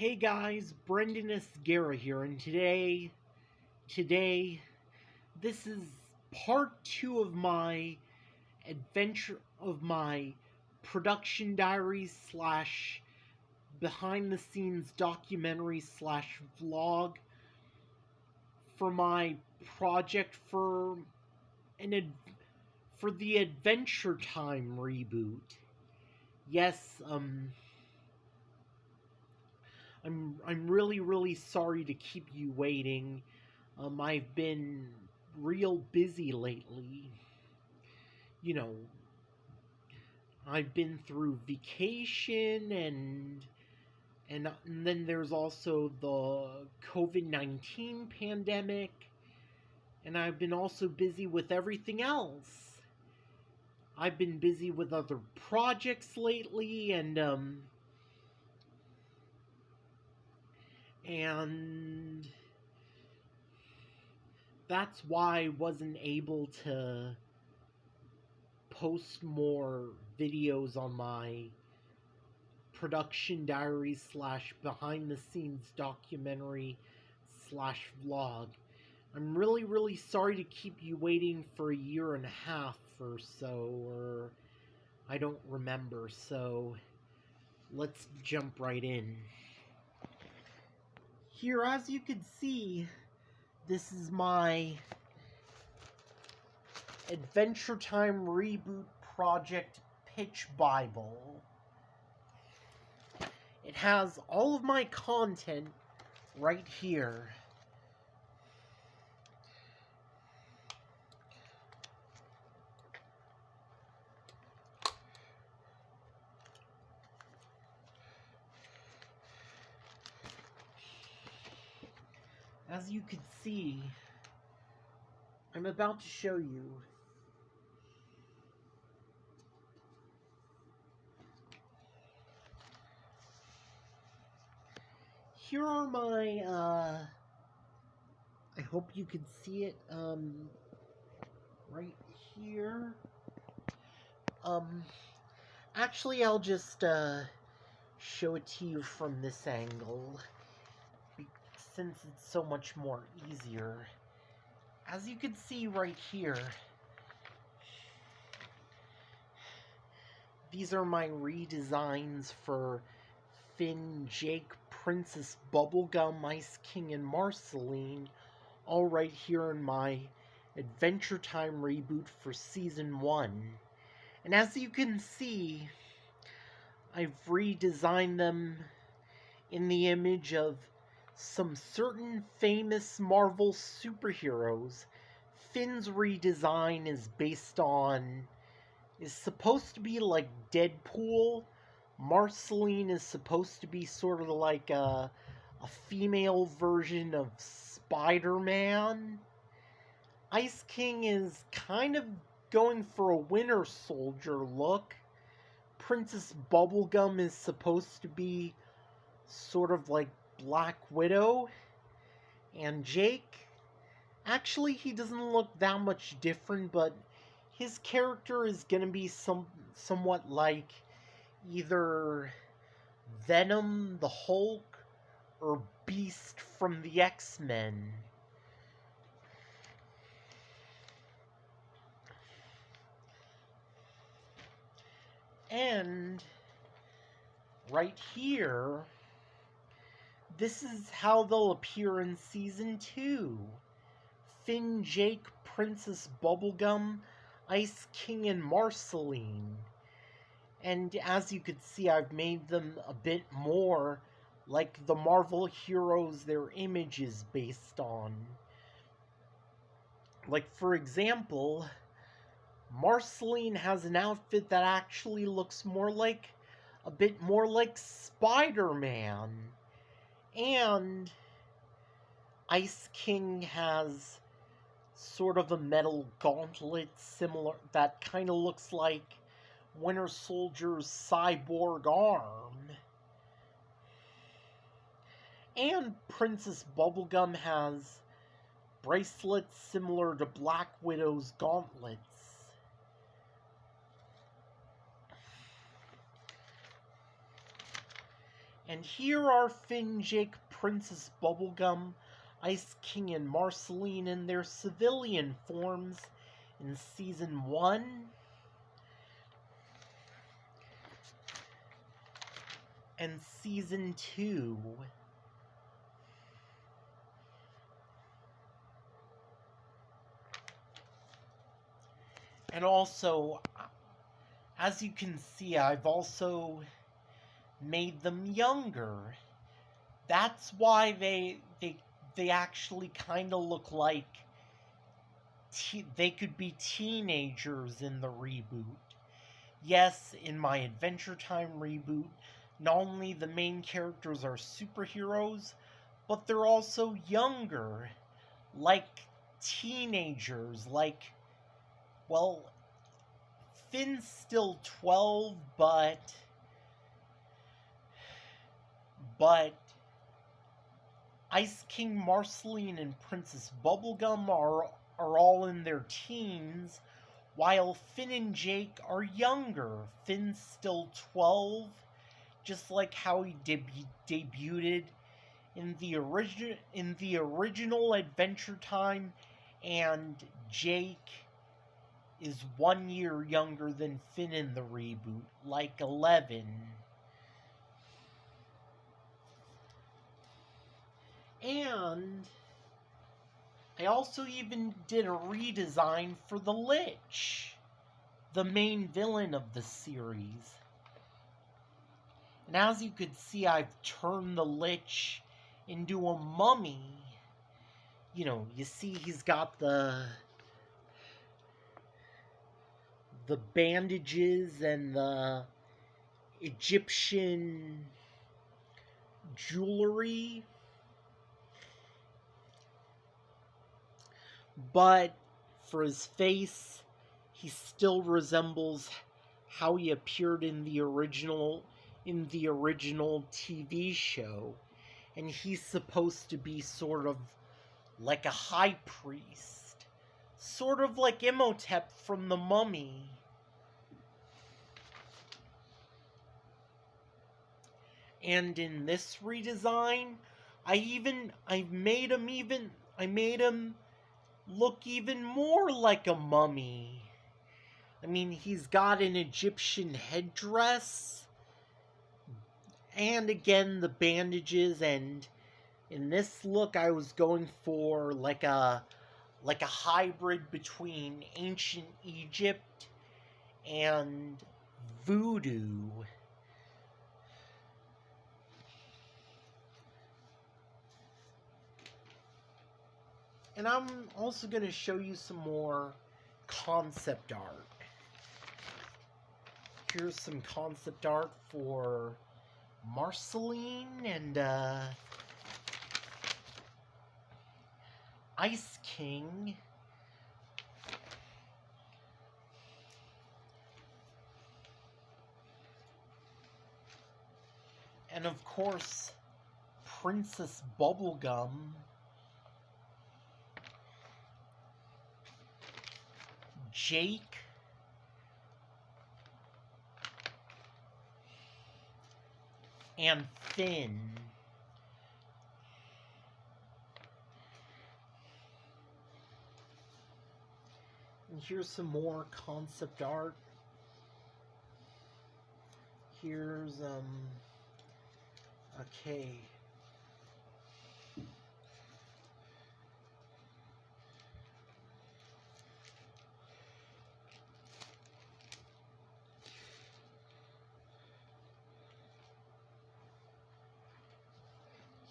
Hey guys, Brendan Esguerra here, and today, this is part 2 of my production diary slash behind the scenes documentary slash vlog for my project for the Adventure Time reboot. Yes, I'm really sorry to keep you waiting. I've been real busy lately. You know, I've been through vacation and then there's also the COVID-19 pandemic, and I've been also busy with everything else. I've been busy with other projects lately and that's why I wasn't able to post more videos on my production diary slash behind the scenes documentary slash vlog. I'm really sorry to keep you waiting for a year and a half or so, or I don't remember, so let's jump right in. Here, as you can see, this is my Adventure Time Reboot Project Pitch Bible. It has all of my content right here. As you can see, I'm about to show you. Here are my, I hope you can see it, right here. Actually, I'll just, show it to you from this angle, since it's so much more easier. As you can see right here, these are my redesigns for Finn, Jake, Princess Bubblegum, Ice King, and Marceline, all right here in my Adventure Time reboot for Season 1. And as you can see, I've redesigned them in the image of some certain famous Marvel superheroes. Finn's redesign is supposed to be like Deadpool. Marceline is supposed to be sort of like a female version of Spider-Man. Ice King is kind of going for a Winter Soldier look. Princess Bubblegum is supposed to be sort of like Black Widow. And Jake, actually he doesn't look that much different, but his character is going to be somewhat like either Venom, the Hulk, or Beast from the X-Men. And right here, this is how they'll appear in Season 2. Finn, Jake, Princess Bubblegum, Ice King, and Marceline. And as you could see, I've made them a bit more like the Marvel heroes their image is based on. Like, for example, Marceline has an outfit that actually looks a bit more like Spider-Man. And Ice King has sort of a metal gauntlet similar that kind of looks like Winter Soldier's cyborg arm. And Princess Bubblegum has bracelets similar to Black Widow's gauntlets. And here are Finn, Jake, Princess Bubblegum, Ice King, and Marceline in their civilian forms in Season 1. And Season 2. And also, as you can see, I've also made them younger. That's why they actually kind of look like they could be teenagers in the reboot. Yes, in my Adventure Time reboot, not only the main characters are superheroes, but they're also younger, like teenagers, like, well, Finn's still 12, but Ice King, Marceline, and Princess Bubblegum are all in their teens, while Finn and Jake are younger. Finn's still 12, just like how he debuted in the original Adventure Time, and Jake is 1 year younger than Finn in the reboot, like 11. And I also even did a redesign for the Lich, the main villain of the series. And as you could see, I've turned the Lich into a mummy. You know, you see he's got the bandages and the Egyptian jewelry. But for his face, he still resembles how he appeared in the original TV show. And he's supposed to be sort of like a high priest, sort of like Imhotep from The Mummy. And in this redesign, I made him look even more like a mummy. I mean, he's got an Egyptian headdress, and again the bandages, and in this look I was going for like a hybrid between ancient Egypt and voodoo. And I'm also going to show you some more concept art. Here's some concept art for Marceline and Ice King. And of course, Princess Bubblegum. Jake, and Finn. And here's some more concept art. Here's, okay.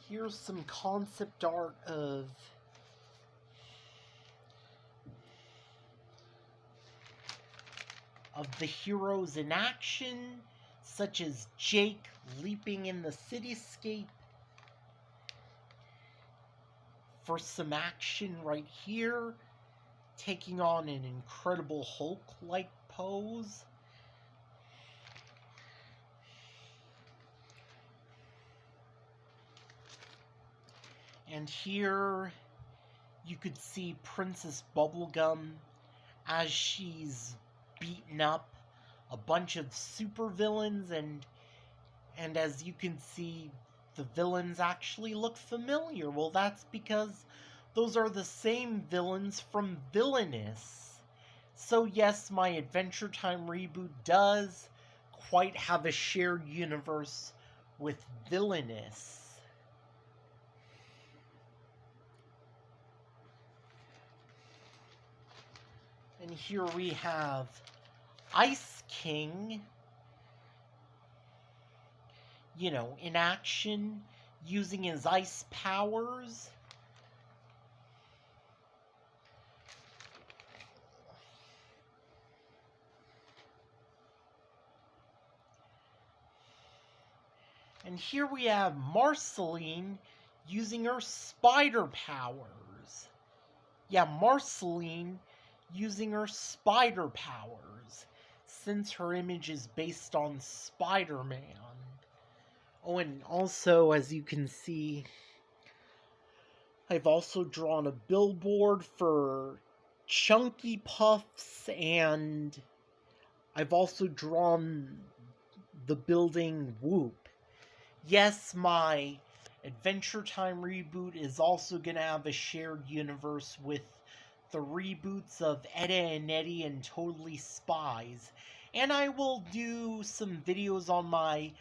Here's some concept art of the heroes in action, such as Jake leaping in the cityscape. For some action right here, taking on an Incredible Hulk-like pose. And here you could see Princess Bubblegum as she's beaten up a bunch of supervillains, and And as you can see, the villains actually look familiar. Well, that's because those are the same villains from Villainous. So yes, my Adventure Time reboot does quite have a shared universe with Villainous. And here we have Ice King, in action, using his ice powers. And here we have Marceline using her spider powers. Yeah, Marceline using her spider powers, since her image is based on Spider-Man. Oh, and also, as you can see, I've also drawn a billboard for Chunky Puffs, and I've also drawn the building Whoop. Yes, my Adventure Time reboot is also going to have a shared universe with the reboots of Edda and Eddie and Totally Spies. And I will do some videos on my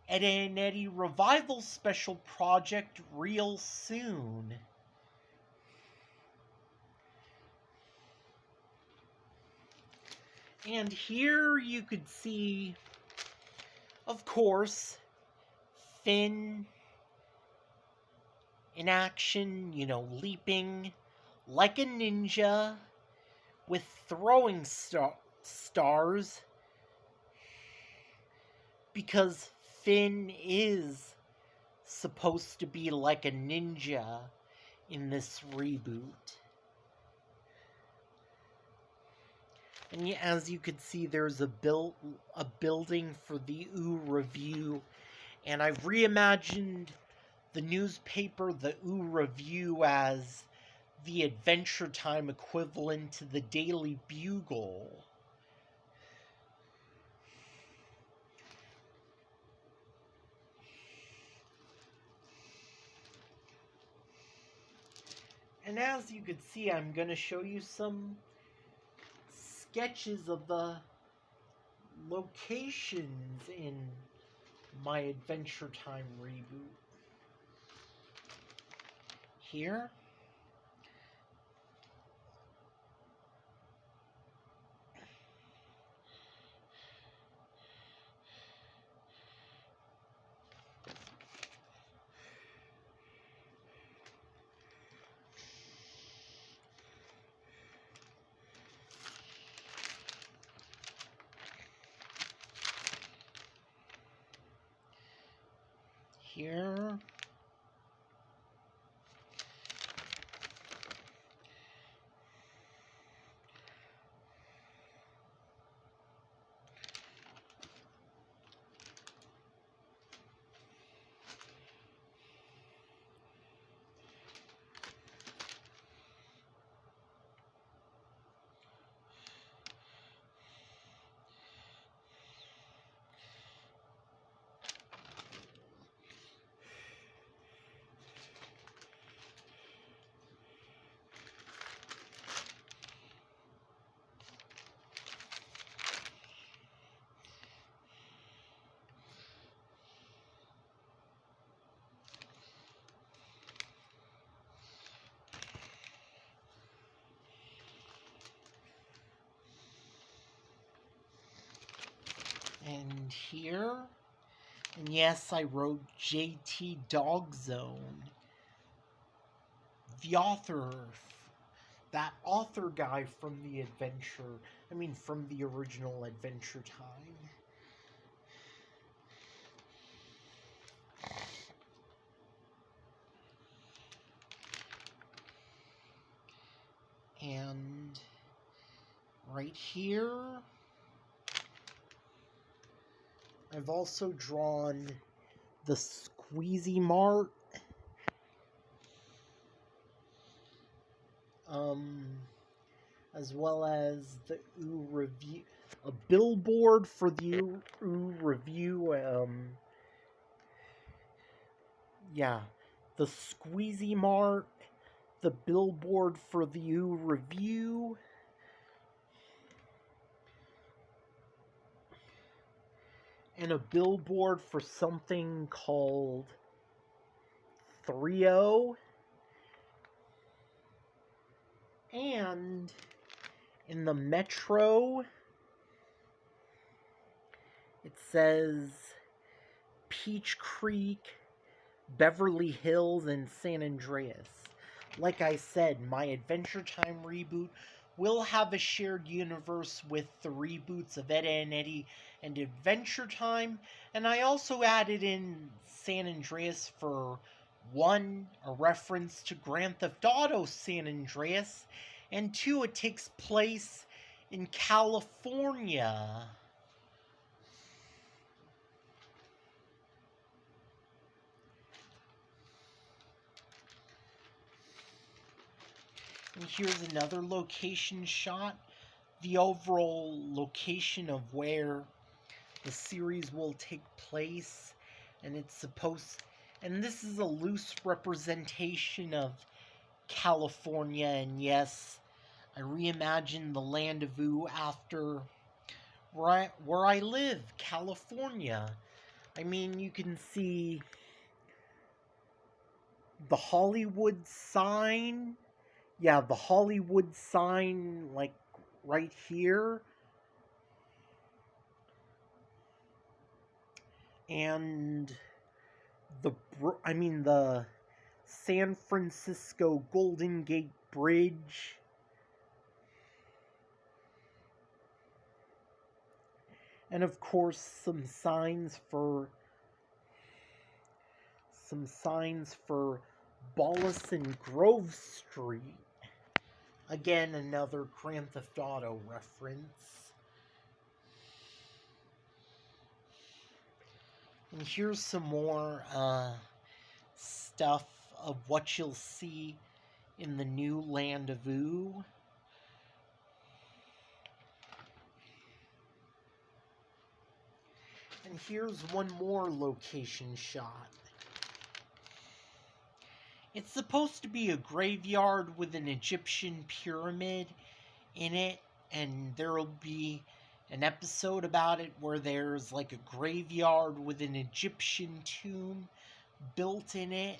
Edda and Eddie revival special project real soon. And here you could see, of course, Finn in action, leaping like a ninja with throwing stars, because Finn is supposed to be like a ninja in this reboot. And as you can see, there's a building for the Ooh Review, and I've reimagined the newspaper, the Ooh Review, as the Adventure Time equivalent to the Daily Bugle. And as you can see, I'm going to show you some sketches of the locations in my Adventure Time reboot. Here. Here. And here. And yes, I wrote JT Dog Zone. The author, that author guy from from the original Adventure Time. And right here, I've also drawn the Squeezy Mart, as well as the Ooh Review, a billboard for the Ooh Review, yeah, the squeezy mark, the billboard for the review, and a billboard for something called 3O. And in the Metro, it says Peach Creek, Beverly Hills, and San Andreas. Like I said, my Adventure Time reboot will have a shared universe with the reboots of Ed, Edd and Eddy and Adventure Time, and I also added in San Andreas for one, a reference to Grand Theft Auto San Andreas, and two, it takes place in California. And here's another location shot. The overall location of where the series will take place, and it's supposed, and this is a loose representation of California, and yes, I reimagined the land of Ooh after where I live, California. I mean, you can see the Hollywood sign. Yeah, the Hollywood sign, like right here. And the San Francisco Golden Gate Bridge. And of course, some signs for Bollis and Grove Street. Again, another Grand Theft Auto reference. And here's some more stuff of what you'll see in the new land of Ooh. And here's one more location shot. It's supposed to be a graveyard with an Egyptian pyramid in it, and there'll be an episode about it where there's like a graveyard with an Egyptian tomb built in it,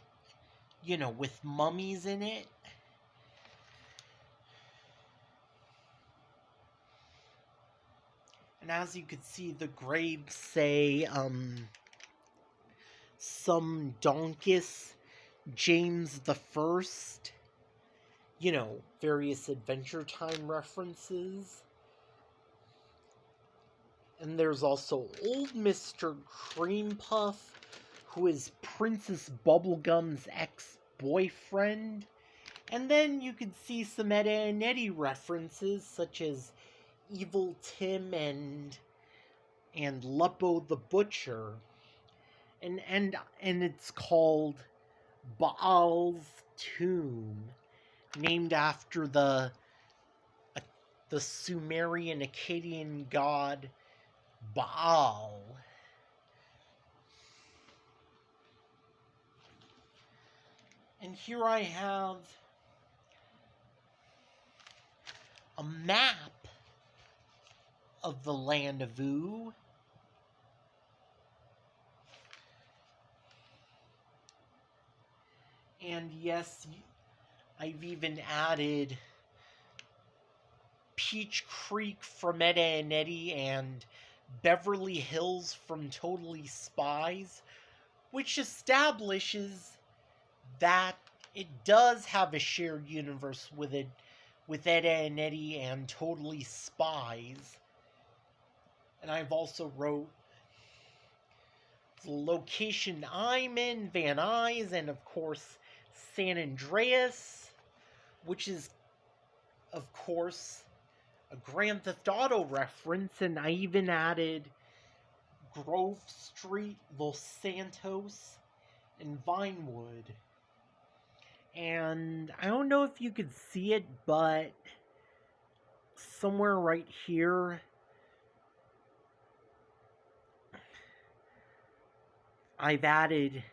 with mummies in it. And as you can see, the graves say, some Donkus James the First, various Adventure Time references. And there's also old Mr. Cream Puff, who is Princess Bubblegum's ex-boyfriend. And then you could see some Ed, Edd and Eddy references, such as Evil Tim and Lupo the Butcher. And it's called Baal's Tomb, named after the Sumerian Akkadian god Baal. And here I have a map of the land of Ooh. And yes, I've even added Peach Creek from Ed, Edd and Eddy and Beverly Hills from Totally Spies, which establishes that it does have a shared universe with Ed, Edd and Eddy and Totally Spies. And I've also wrote the location I'm in, Van Nuys, and of course San Andreas, which is, of course, a Grand Theft Auto reference, and I even added Grove Street, Los Santos, and Vinewood. And I don't know if you could see it, but somewhere right here, I've added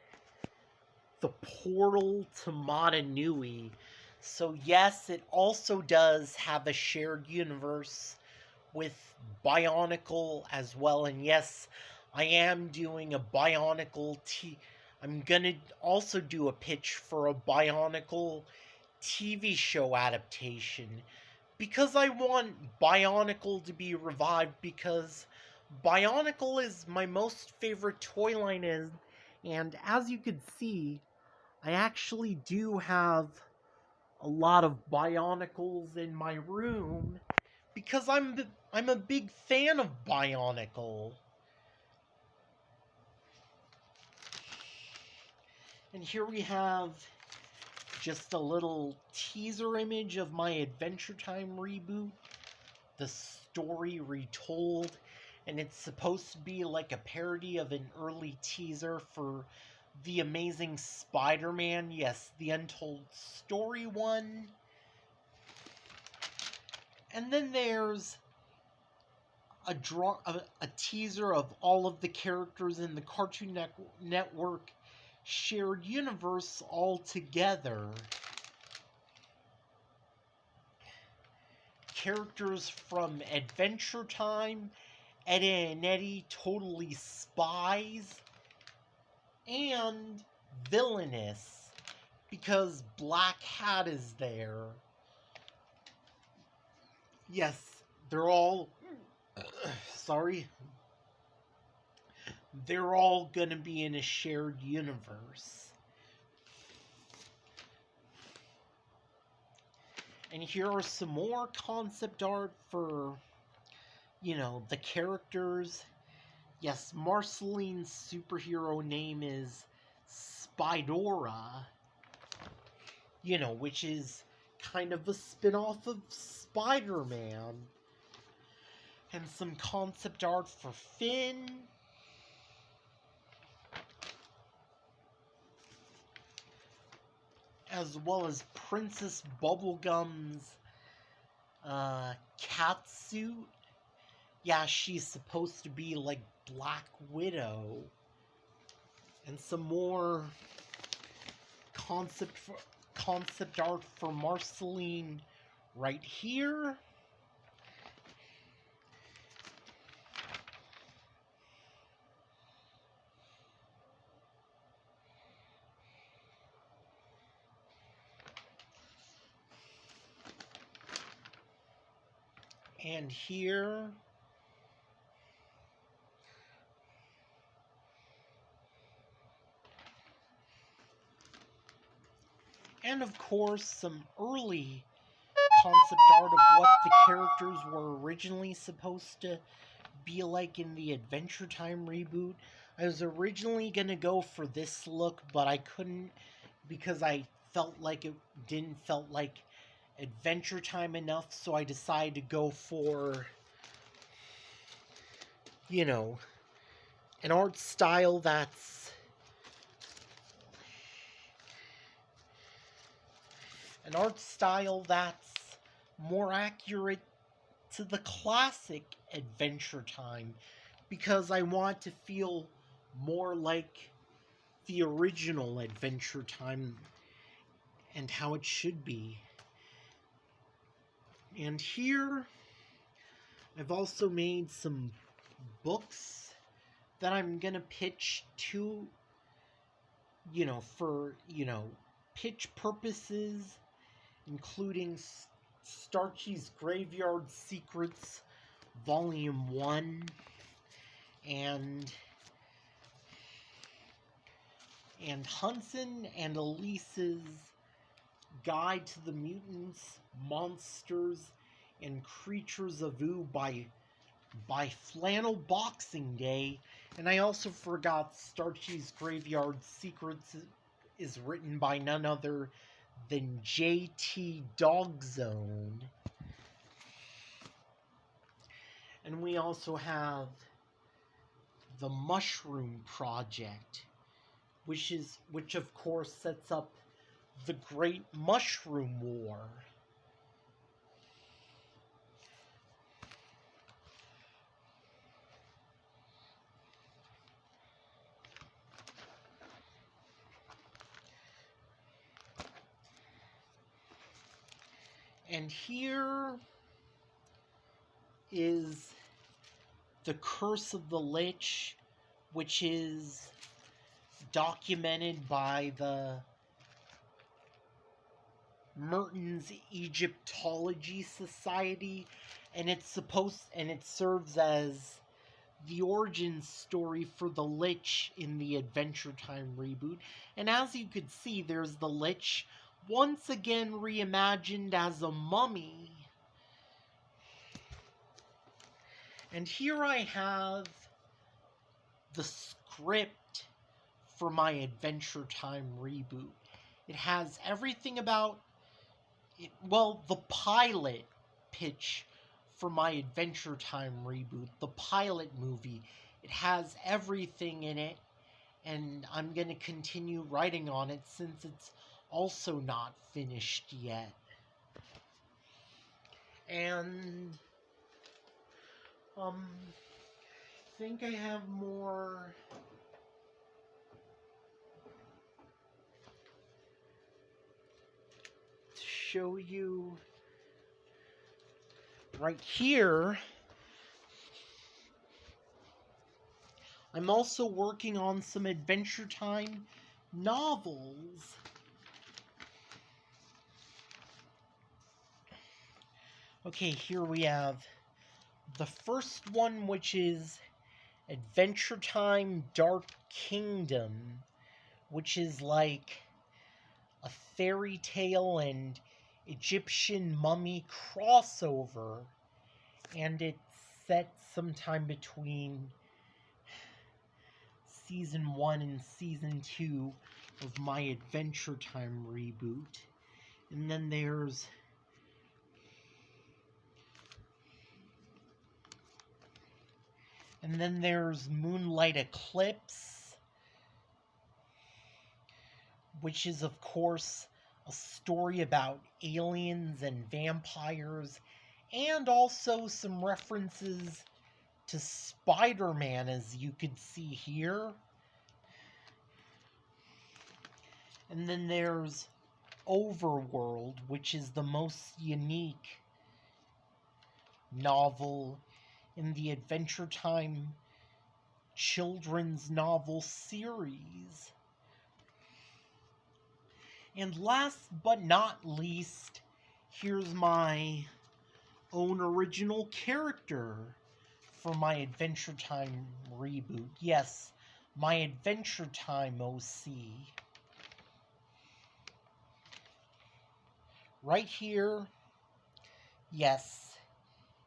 the portal to Matanui. So yes, it also does have a shared universe with Bionicle as well. And yes, I am doing a Bionicle I'm gonna also do a pitch for a Bionicle TV show adaptation because I want Bionicle to be revived because Bionicle is my most favorite toy line and as you can see, I actually do have a lot of Bionicles in my room because I'm a big fan of Bionicle. And here we have just a little teaser image of my Adventure Time reboot, the story retold, and it's supposed to be like a parody of an early teaser for The Amazing Spider-Man, yes, the Untold Story one. And then there's a teaser of all of the characters in the Cartoon Network shared universe all together. Characters from Adventure Time, Eddie and Eddie Totally Spies, and Villainous, because Black Hat is there. Yes, they're all sorry. They're all gonna be in a shared universe. And here are some more concept art for, the characters. Yes, Marceline's superhero name is Spidora, which is kind of a spin-off of Spider-Man. And some concept art for Finn. As well as Princess Bubblegum's cat suit. Yeah, she's supposed to be like Black Widow. And some more concept art for Marceline right here. And here. And of course, some early concept art of what the characters were originally supposed to be like in the Adventure Time reboot. I was originally going to go for this look, but I couldn't because I felt like it didn't felt like Adventure Time enough, so I decided to go for, an art style that's more accurate to the classic Adventure Time, because I want to feel more like the original Adventure Time and how it should be. And here, I've also made some books that I'm gonna pitch to, for, pitch purposes, including Starchy's Graveyard Secrets, Volume 1, and Hudson and Elise's Guide to the Mutants, Monsters, and Creatures of Ooh by Flannel Boxing Day. And I also forgot Starchy's Graveyard Secrets is written by none other than J.T. Dogzone. And we also have the Mushroom Project, which of course sets up the Great Mushroom War. And here is The Curse of the Lich, which is documented by the Mertens Egyptology Society, and it serves as the origin story for the Lich in the Adventure Time reboot. And as you could see, there's the Lich once again reimagined as a mummy. And here I have the script for my Adventure Time reboot. It has everything about it, well, the pilot pitch for my Adventure Time reboot, the pilot movie. It has everything in it, and I'm going to continue writing on it since it's also not finished yet. And I think I have more to show you right here. I'm also working on some Adventure Time novels. Okay, here we have the first one, which is Adventure Time Dark Kingdom, which is like a fairy tale and Egyptian mummy crossover, and it's set sometime between Season 1 and Season 2 of my Adventure Time reboot. And then there's Moonlight Eclipse, which is, of course, a story about aliens and vampires, and also some references to Spider-Man, as you could see here. And then there's Overworld, which is the most unique novel in the Adventure Time children's novel series. And last but not least, here's my own original character for my Adventure Time reboot. Yes, my Adventure Time OC. Right here, yes,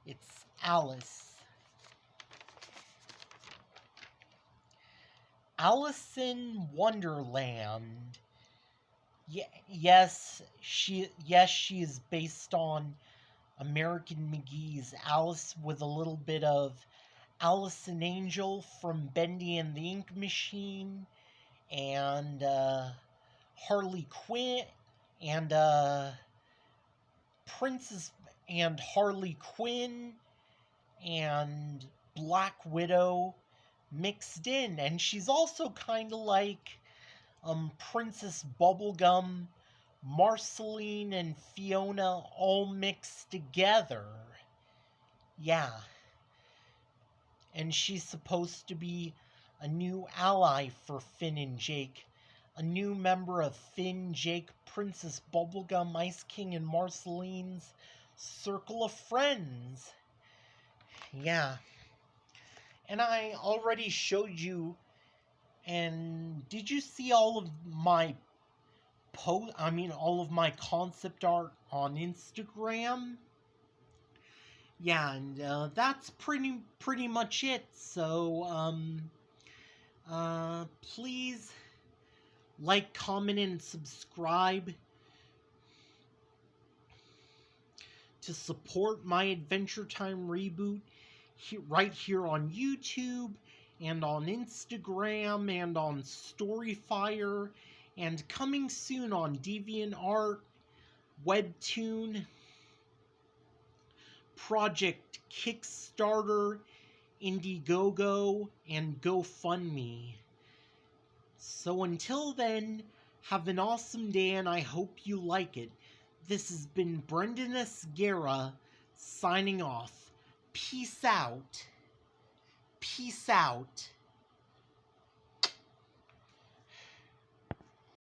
it's Alice. Alice in Wonderland. Yes, she is based on American McGee's Alice, with a little bit of Alice and Angel from Bendy and the Ink Machine, and Harley Quinn, and Princess and Harley Quinn, and Black Widow mixed in. And she's also kind of like Princess Bubblegum, Marceline, and Fiona all mixed together. Yeah. And she's supposed to be a new ally for Finn and Jake. A new member of Finn, Jake, Princess Bubblegum, Ice King, and Marceline's circle of friends. Yeah. And I already showed you, and did you see all of my all of my concept art on Instagram? Yeah, and that's pretty much it. So please like, comment, and subscribe to support my Adventure Time reboot right here on YouTube, and on Instagram, and on Storyfire, and coming soon on DeviantArt, Webtoon, Project Kickstarter, Indiegogo, and GoFundMe. So until then, have an awesome day, and I hope you like it. This has been Brendan Esguerra signing off. Peace out. Peace out.